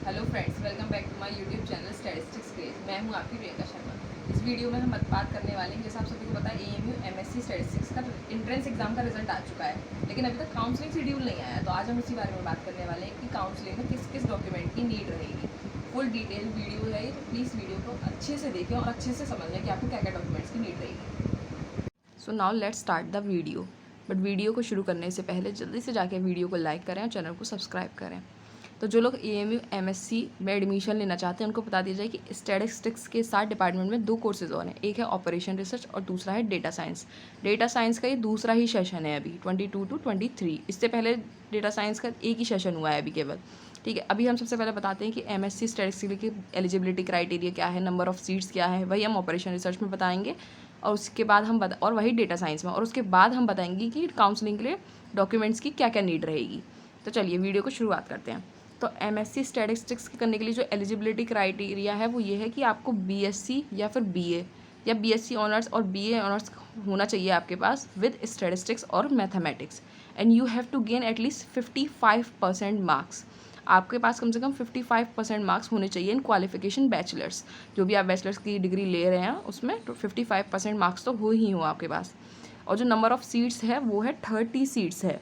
Hello friends, welcome back to my YouTube channel statistics craze. मैं हूं आपकी प्रियंका शर्मा। इस वीडियो में हम बात करने वाले हैं, जैसे आप सभी को पता है एएमयू एमएससी स्टैटिस्टिक्स का एंट्रेंस एग्जाम का रिजल्ट आ चुका है, लेकिन अभी तक काउंसलिंग शेड्यूल नहीं आया। तो आज हम उसी बारे में बात करने वाले हैं कि काउंसलिंग में किस किस डॉक्यूमेंट की नीड रहेगी। फुल डिटेल वीडियो है, तो प्लीज़ वीडियो को अच्छे से देखें और अच्छे से समझ लें कि आपको क्या क्या डॉक्यूमेंट्स की नीड रहेगी। So now let's start the video. But video को शुरू करने से पहले जल्दी से जाके वीडियो को लाइक करें और चैनल को सब्सक्राइब करें। तो जो लोग एएमयू एमएससी में एडमिशन लेना चाहते हैं उनको बता दिया जाए कि स्टैटिस्टिक्स के 7 डिपार्टमेंट में 2 कोर्सेज और हैं। एक है ऑपरेशन रिसर्च और दूसरा है डेटा साइंस। डेटा साइंस का ये दूसरा ही सेशन है अभी 22 to 23। इससे पहले डेटा साइंस का एक ही सेशन हुआ है अभी केवल। ठीक है, अभी हम सबसे पहले बताते हैं कि एमएससी स्टैटिस्टिक्स की एलिजिबिलिटी क्राइटेरिया क्या है, नंबर ऑफ सीट्स क्या है, वही हम ऑपरेशन रिसर्च में बताएंगे। और उसके बाद हम और वही डेटा साइंस में, और उसके बाद हम बताएंगे कि काउंसलिंग के लिए डॉक्यूमेंट्स की क्या क्या नीड रहेगी। तो चलिए वीडियो को शुरुआत करते हैं। तो एमएससी स्टैटिस्टिक्स करने के लिए जो एलिजिबिलिटी क्राइटेरिया है वो ये है कि आपको बीएससी या फिर बीए या बीएससी ऑनर्स और बीए ऑनर्स होना चाहिए आपके पास विद स्टैटिस्टिक्स और mathematics, and you have to gain at least 55% marks. आपके पास कम से कम 55% मार्क्स होने चाहिए इन क्वालिफिकेशन बैचलर्स। जो भी आप बैचलर्स की डिग्री ले रहे हैं उसमें तो 55% मार्क्स तो हो ही हो आपके पास। और जो नंबर ऑफ़ सीट्स है वो है 30 सीट्स है,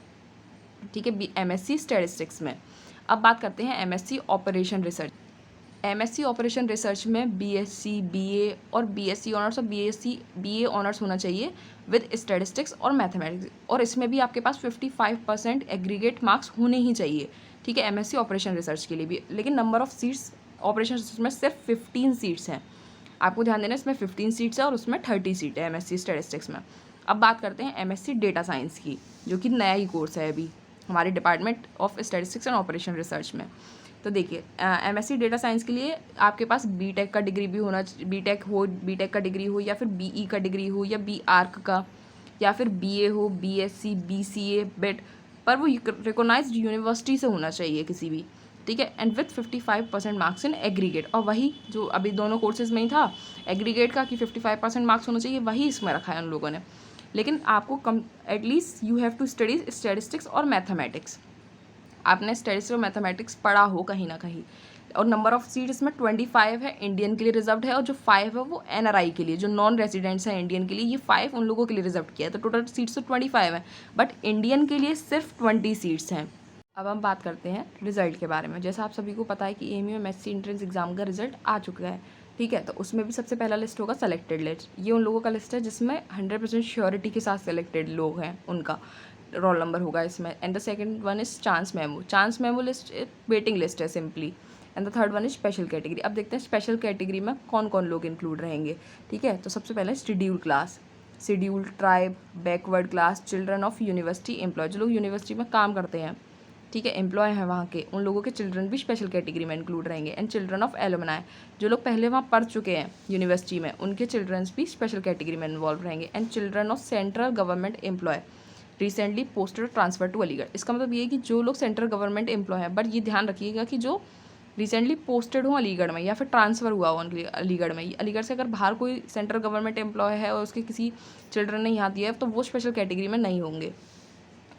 ठीक है, एमएससी स्टैटिस्टिक्स में। अब बात करते हैं MSc operation research. MSc operation research में बीएससी, बीए और बीएससी ऑनर्स और बीएससी बीए ऑनर्स होना चाहिए विद स्टैटिस्टिक्स और मैथमेटिक्स, और इसमें भी आपके पास 55% एग्रीगेट मार्क्स होने ही चाहिए, ठीक है, एमएससी ऑपरेशन रिसर्च के लिए भी। लेकिन number of seats operation research में सिर्फ 15 सीट्स हैं, आपको ध्यान देना, इसमें 15 सीट्स है और उसमें 30 सीट है एमएससी स्टैटिस्टिक्स में। अब बात करते हैं एमएससी डेटा साइंस की, जो कि नया ही कोर्स है अभी हमारे department of statistics and operation research में। तो देखिए, एमएससी डेटा साइंस के लिए आपके पास बीटेक का डिग्री भी होना, बीटेक का डिग्री हो, या फिर बीई का डिग्री हो, या बी आर्क का, या फिर बीए हो, बीएससी, बीसीए, बिट, पर वो रिकोगनाइज्ड यूनिवर्सिटी से होना चाहिए किसी भी, ठीक है, and with 55% marks in aggregate. और वही जो अभी दोनों कोर्सेज में ही था एग्रीगेट का कि 55% मार्क्स होना चाहिए, वही इसमें रखा है उन लोगों ने। लेकिन आपको कम at least you have to study statistics और मैथमेटिक्स। आपने स्टैटिस्टिक्स और मैथमेटिक्स पढ़ा हो कहीं ना कहीं। और नंबर ऑफ सीट इसमें 25 है, इंडियन के लिए रिजर्व्ड है, और जो 5 है वो एनआरआई के लिए, जो नॉन रेजिडेंट्स हैं इंडियन के लिए, ये 5 उन लोगों के लिए रिजर्व किया है। तो टोटल सीट्स तो 25 हैं, बट इंडियन के लिए सिर्फ 20 सीट्स हैं। अब हम बात करते हैं रिजल्ट के बारे में। जैसा आप सभी को पता है कि एएमयू एमएससी एंट्रेंस एग्जाम का रिजल्ट आ चुका है, ठीक है। तो उसमें भी सबसे पहला लिस्ट होगा सेलेक्टेड लिस्ट। ये उन लोगों का लिस्ट है जिसमें 100% श्योरिटी के साथ सेलेक्टेड लोग हैं, उनका रोल नंबर होगा इसमें। And the second one is chance memo. Chance memo list waiting list है simply. And the third one is special category. अब देखते हैं स्पेशल कैटेगरी में कौन कौन लोग इंक्लूड रहेंगे, ठीक है। तो सबसे पहले schedule class, scheduled tribe, backward class, children of university employ, जो लोग यूनिवर्सिटी में काम करते हैं, ठीक है, एम्प्लॉय हैं वहाँ के, उन लोगों के चिल्ड्रन भी स्पेशल कैटेगरी में इंक्लूड रहेंगे। एंड चिल्ड्रन ऑफ एलुमनाई, जो लोग पहले वहाँ पढ़ चुके हैं यूनिवर्सिटी में, उनके चिल्ड्रंस भी स्पेशल कैटेगरी में इन्वॉल्व रहेंगे। And children of central government employ recently posted transfer to Aligarh. इसका मतलब ये है कि जो लोग सेंट्रल गवर्नमेंट एम्प्लॉय हैं, बट ये ध्यान रखिएगा कि जो रिसेंटली पोस्टेड हो अलीगढ़ में, या फिर ट्रांसफ़र हुआ हो अलीगढ़ में, अलीगढ़ से अगर बाहर कोई सेंट्रल गवर्नमेंट एम्प्लॉय है और उसके किसी चिल्ड्रन ने यहाँ दिया है, तो वो स्पेशल कैटेगरी में नहीं होंगे,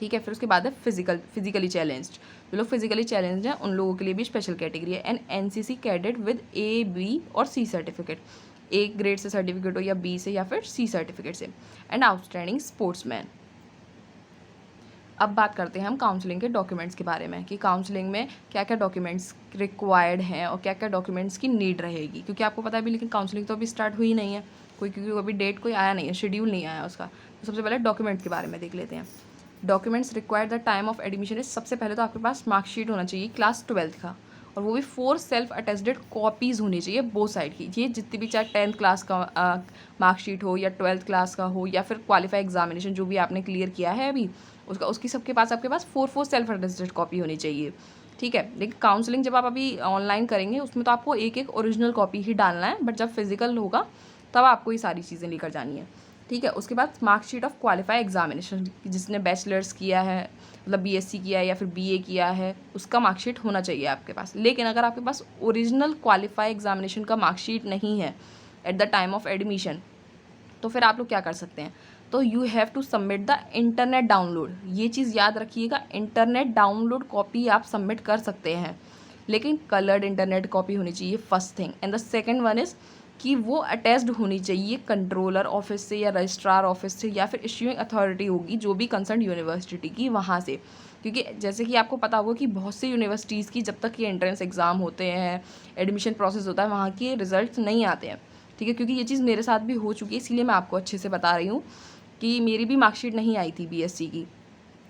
ठीक है। फिर उसके बाद है फिजिकली चैलेंज्ड। जो लोग फिजिकली चैलेंज्ड हैं उन लोगों के लिए भी स्पेशल कैटेगरी है। And NCC cadet with A, B और सी सर्टिफिकेट, ए ग्रेड से सर्टिफिकेट हो, या बी से, या फिर सी सर्टिफिकेट से। And outstanding sportsman. अब बात करते हैं हम काउंसलिंग के डॉक्यूमेंट्स के बारे में, कि काउंसलिंग में क्या क्या डॉक्यूमेंट्स रिक्वायर्ड हैं और क्या क्या डॉक्यूमेंट्स की नीड रहेगी। क्योंकि आपको पता है भी, लेकिन काउंसलिंग तो अभी स्टार्ट हुई नहीं है क्योंकि अभी डेट कोई आया नहीं है, शेड्यूल नहीं आया उसका। तो सबसे पहले डॉक्यूमेंट्स के बारे में देख लेते हैं। Documents required the time of admission is, सबसे पहले तो आपके पास मार्कशीट होना चाहिए क्लास 12th का, और वो भी 4 सेल्फ अटेस्टेड कॉपीज़ होनी चाहिए बोथ साइड की। ये जितनी भी, चाहे 10th क्लास का मार्कशीट हो, या 12th क्लास का हो, या फिर क्वालिफाई एग्जामिनेशन जो भी आपने क्लियर किया है अभी उसका, उसकी सबके पास आपके पास 4 सेल्फ अटेस्टेड कॉपी होनी चाहिए, ठीक है। लेकिन काउंसलिंग जब आप अभी ऑनलाइन करेंगे उसमें तो आपको एक एक ओरिजिनल कॉपी ही डालना है, बट जब फिजिकल होगा तब आपको ये सारी चीज़ें लेकर जानी है, ठीक है। उसके बाद मार्कशीट ऑफ क्वालिफाई एग्जामिनेशन, जिसने बैचलर्स किया है, मतलब बीएससी किया है या फिर बीए किया है, उसका मार्कशीट होना चाहिए आपके पास। लेकिन अगर आपके पास ओरिजिनल क्वालिफाई एग्जामिनेशन का मार्कशीट नहीं है at the time of admission, तो फिर आप लोग क्या कर सकते हैं, तो you have to submit the internet download. ये चीज़ याद रखिएगा, इंटरनेट डाउनलोड कॉपी आप सबमिट कर सकते हैं, लेकिन कलर्ड इंटरनेट कॉपी होनी चाहिए first thing. And the second one is कि वो अटैच्ड होनी चाहिए कंट्रोलर ऑफिस से या रजिस्ट्रार ऑफिस से या फिर इश्यूइंग अथॉरिटी होगी जो भी कंसर्न यूनिवर्सिटी की, वहाँ से। क्योंकि जैसे कि आपको पता होगा कि बहुत सी यूनिवर्सिटीज़ की जब तक ये एंट्रेंस एग्ज़ाम होते हैं, एडमिशन प्रोसेस होता है, वहाँ के रिजल्ट नहीं आते हैं, ठीक है। क्योंकि ये चीज़ मेरे साथ भी हो चुकी है, इसीलिए मैं आपको अच्छे से बता रही हूँ कि मेरी भी मार्कशीट नहीं आई थी बीएससी की।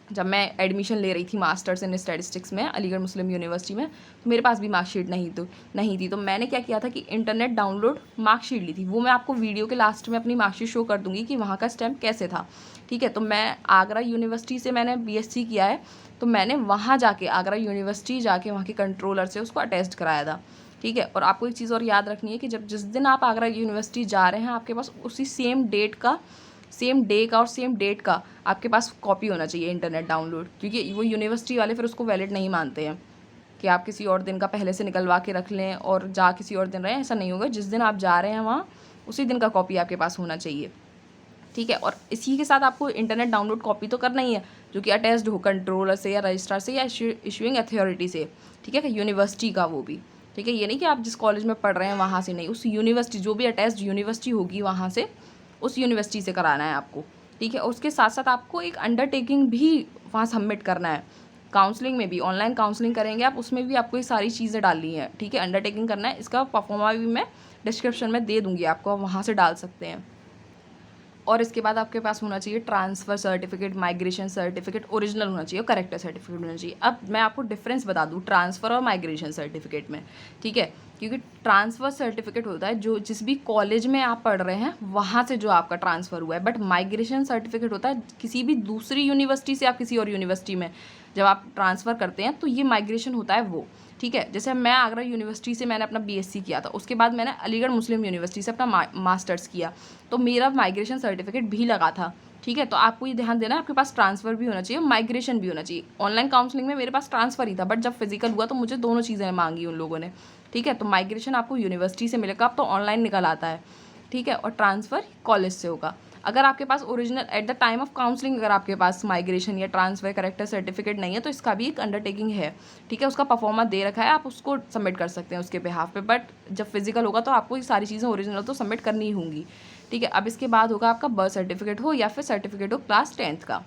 जब मैं एडमिशन ले रही थी मास्टर्स इन स्टैटिस्टिक्स में अलीगढ़ मुस्लिम यूनिवर्सिटी में, तो मेरे पास भी मार्कशीट नहीं थी। तो मैंने क्या किया था कि इंटरनेट डाउनलोड मार्कशीट ली थी। वो मैं आपको वीडियो के लास्ट में अपनी मार्कशीट शो कर दूँगी कि वहाँ का स्टैम्प कैसे था, ठीक है। तो मैं आगरा यूनिवर्सिटी से मैंने बीएससी किया है, तो मैंने वहाँ जाके आगरा यूनिवर्सिटी जाके वहाँ के कंट्रोलर से उसको अटैस्ट कराया था, ठीक है। और आपको एक चीज़ और याद रखनी है कि जब जिस दिन आप आगरा यूनिवर्सिटी जा रहे हैं, आपके पास उसी सेम डे का और सेम डेट का आपके पास कॉपी होना चाहिए इंटरनेट डाउनलोड, क्योंकि वो यूनिवर्सिटी वाले फिर उसको वैलिड नहीं मानते हैं कि आप किसी और दिन का पहले से निकलवा के रख लें और जा किसी और दिन रहें। ऐसा नहीं होगा, जिस दिन आप जा रहे हैं वहाँ उसी दिन का कॉपी आपके पास होना चाहिए, ठीक है। और इसी के साथ आपको इंटरनेट डाउनलोड कॉपी तो करना ही है जो कि अटैच्ड हो कंट्रोलर से या रजिस्ट्रार से या इशूइंग अथॉरिटी से, ठीक है, यूनिवर्सिटी का वो भी, ठीक है। ये नहीं कि आप जिस कॉलेज में पढ़ रहे हैं वहाँ से नहीं, उस यूनिवर्सिटी जो भी अटैच्ड यूनिवर्सिटी होगी वहाँ से, उस यूनिवर्सिटी से कराना है आपको, ठीक है। और उसके साथ साथ आपको एक अंडरटेकिंग भी वहाँ सबमिट करना है। काउंसलिंग में भी, ऑनलाइन काउंसलिंग करेंगे आप, उसमें भी आपको ये सारी चीज़ें डालनी है, ठीक है। अंडरटेकिंग करना है, इसका परफॉर्मा भी मैं डिस्क्रिप्शन में दे दूँगी आपको, आप वहाँ से डाल सकते हैं। और इसके बाद आपके पास होना चाहिए transfer certificate, migration certificate original होना चाहिए और करेक्टर सर्टिफिकेट होना चाहिए। अब मैं आपको डिफरेंस बता दूँ ट्रांसफ़र और माइग्रेशन सर्टिफिकेट में, ठीक है। क्योंकि ट्रांसफ़र सर्टिफिकेट होता है जो जिस भी कॉलेज में आप पढ़ रहे हैं वहाँ से जो आपका ट्रांसफ़र हुआ है, बट माइग्रेशन सर्टिफिकेट होता है किसी भी दूसरी यूनिवर्सिटी से आप किसी और यूनिवर्सिटी में जब आप ट्रांसफ़र करते हैं, तो ये माइग्रेशन होता है वो, ठीक है। जैसे मैं आगरा यूनिवर्सिटी से मैंने अपना बीएससी किया था, उसके बाद मैंने अलीगढ़ मुस्लिम यूनिवर्सिटी से अपना मास्टर्स किया, तो मेरा माइग्रेशन सर्टिफिकेट भी लगा था, ठीक है। तो आपको ये ध्यान देना है, आपके पास ट्रांसफ़र भी होना चाहिए, माइग्रेशन भी होना चाहिए। ऑनलाइन काउंसलिंग में मेरे पास ट्रांसफ़र ही था, बट जब फिजिकल हुआ तो मुझे दोनों चीज़ें मांगी उन लोगों ने, ठीक है। तो माइग्रेशन आपको यूनिवर्सिटी से मिलेगा, अब तो ऑनलाइन निकल आता है, ठीक है। और ट्रांसफ़र कॉलेज से होगा। अगर आपके पास original at the time of counselling अगर आपके पास माइग्रेशन या ट्रांसफ़र करेक्टर सर्टिफिकेट नहीं है, तो इसका भी एक अंडरटेकिंग है, ठीक है। उसका परफॉर्मा दे रखा है, आप उसको सबमिट कर सकते हैं उसके बिहाफ पे, बट जब फिजिकल होगा तो आपको ये सारी चीज़ें ओरिजिनल तो सबमिट करनी ही होंगी, ठीक है। अब इसके बाद होगा आपका बर्थ सर्टिफिकेट हो या फिर सर्टिफिकेट हो क्लास 10th का।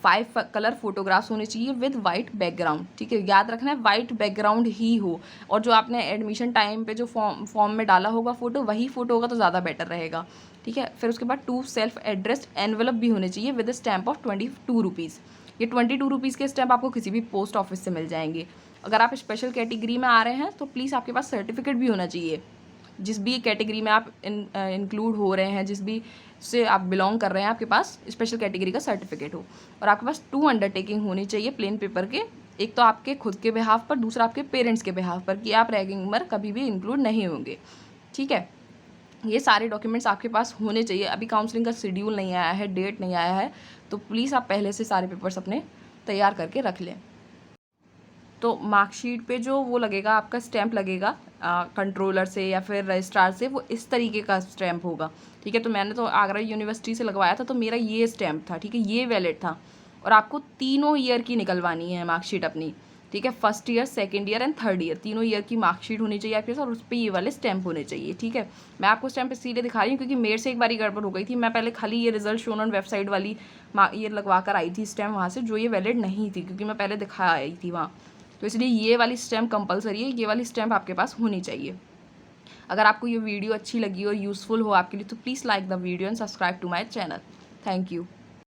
5 कलर फोटोग्राफ्स होने चाहिए विद वाइट बैकग्राउंड, ठीक है। याद रखना है वाइट बैकग्राउंड ही हो, और जो आपने एडमिशन टाइम पे जो फॉर्म में डाला होगा फ़ोटो, वही फ़ोटो होगा तो ज़्यादा बेटर रहेगा, ठीक है। फिर उसके बाद 2 सेल्फ एड्रेस्ड एनवेलप भी होने चाहिए विद स्टैम्प ऑफ 22 रुपीज़। ये 22 रुपीज़ के स्टैम्प आपको किसी भी पोस्ट ऑफिस से मिल जाएंगे। अगर आप स्पेशल कैटेगरी में आ रहे हैं तो प्लीज़ आपके पास सर्टिफिकेट भी होना चाहिए, जिस भी कैटेगरी में आप इंक्लूड हो रहे हैं, जिस भी से आप बिलोंग कर रहे हैं, आपके पास स्पेशल कैटेगरी का सर्टिफिकेट हो। और आपके पास 2 अंडरटेकिंग होनी चाहिए प्लेन पेपर के, एक तो आपके खुद के बिहाफ पर, दूसरा आपके पेरेंट्स के बिहाफ पर कि आप रैगिंग में कभी भी इंक्लूड नहीं होंगे, ठीक है। ये सारे डॉक्यूमेंट्स आपके पास होने चाहिए। अभी काउंसलिंग का शेड्यूल नहीं आया है, डेट नहीं आया है, तो प्लीज़ आप पहले से सारे पेपर्स अपने तैयार करके रख लें। तो मार्कशीट पे जो वो लगेगा, आपका स्टैम्प लगेगा कंट्रोलर से या फिर रजिस्ट्रार से, वो इस तरीके का स्टैम्प होगा, ठीक है। तो मैंने तो आगरा यूनिवर्सिटी से लगवाया था, तो मेरा ये स्टैम्प था, ठीक है, ये वैलिड था। और आपको 3 ईयर की निकलवानी है मार्कशीट अपनी, ठीक है। First year, second year and third year, 3 year की मार्कशीट होनी चाहिए आपके साथ, और उस पर ये वाले स्टैम्प होने चाहिए, ठीक है। मैं आपको स्टैम्प इसीलिए दिखा रही हूँ क्योंकि मेरे से एक बार गड़बड़ हो गई थी। मैं पहले खाली ये रिजल्ट शोन ऑन वेबसाइट वाली ये लगवा कर आई थी स्टैम्प वहाँ से, जो ये वैलिड नहीं थी क्योंकि मैं पहले दिखा आई थी वहाँ, तो इसलिए ये वाली स्टैम्प कंपलसरी है, ये वाली स्टैम्प आपके पास होनी चाहिए। अगर आपको ये वीडियो अच्छी लगी और यूज़फुल हो आपके लिए, तो please like the video and subscribe to my channel. Thank you.